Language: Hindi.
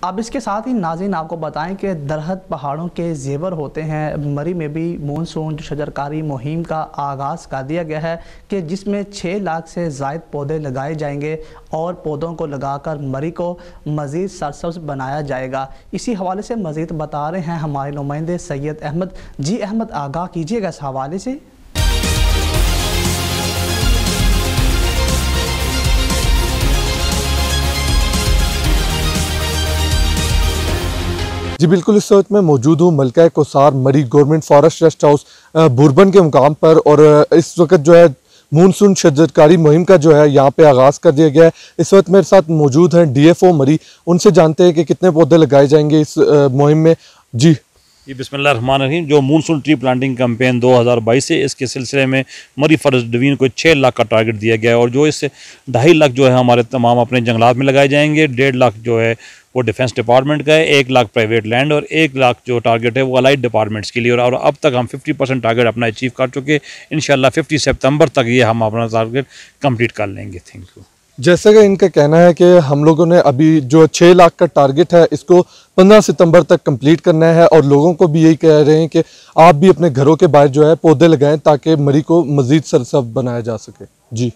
अब इसके साथ ही नाज़रीन आपको बताएं कि दरहद पहाड़ों के जेवर होते हैं। मरी में भी मानसून शजरकारी मुहिम का आगाज़ कर दिया गया है कि जिसमें 6 लाख से ज़ायद पौधे लगाए जाएंगे और पौधों को लगाकर मरी को मज़ीद सरसब्ज़ बनाया जाएगा। इसी हवाले से मज़ीद बता रहे हैं हमारे नुमाइंदे सैयद अहमद। जी अहमद, आगाह कीजिएगा इस हवाले से। जी बिल्कुल, इस वक्त मैं मौजूद हूँ मलका कोसार मरी गवर्नमेंट फॉरेस्ट रेस्ट हाउस बुरबन के मुकाम पर। और इस वक्त जो है मानसून शजरकारी मुहिम का जो है यहाँ पे आगाज़ कर दिया गया है। इस वक्त मेरे साथ मौजूद हैं DFO मरी। उनसे जानते हैं कि कितने पौधे लगाए जाएंगे इस मुहिम में। जी बिस्मिल्लाहिर्रहमानिर्रहीम। जो मानसून ट्री प्लांटिंग कैंपेन 2022 से इसके सिलसिले में मरी फॉरेस्ट डिवीजन को 6 लाख का टारगेट दिया गया है और जो इससे 2.5 लाख जो है हमारे तमाम अपने जंगलात में लगाए जाएंगे। 1.5 लाख जो है वो डिफेंस डिपार्टमेंट का है, 1 लाख प्राइवेट लैंड और 1 लाख जो टारगेट है वो अलाइड डिपार्टमेंट्स के लिए। और अब तक हम 50% टारगेट अपना अचीव कर चुके। इंशाल्लाह 50 सितंबर तक ये हम अपना टारगेट कंप्लीट कर लेंगे। Thank you. जैसा कि इनका कहना है कि हम लोगों ने अभी जो 6 लाख का टारगेट है इसको 15 सितंबर तक कंप्लीट करना है और लोगों को भी यही कह रहे हैं कि आप भी अपने घरों के बाहर जो है पौधे लगाएं ताकि मरी को मज़ीद सरसब्ज़ बनाया जा सके। जी।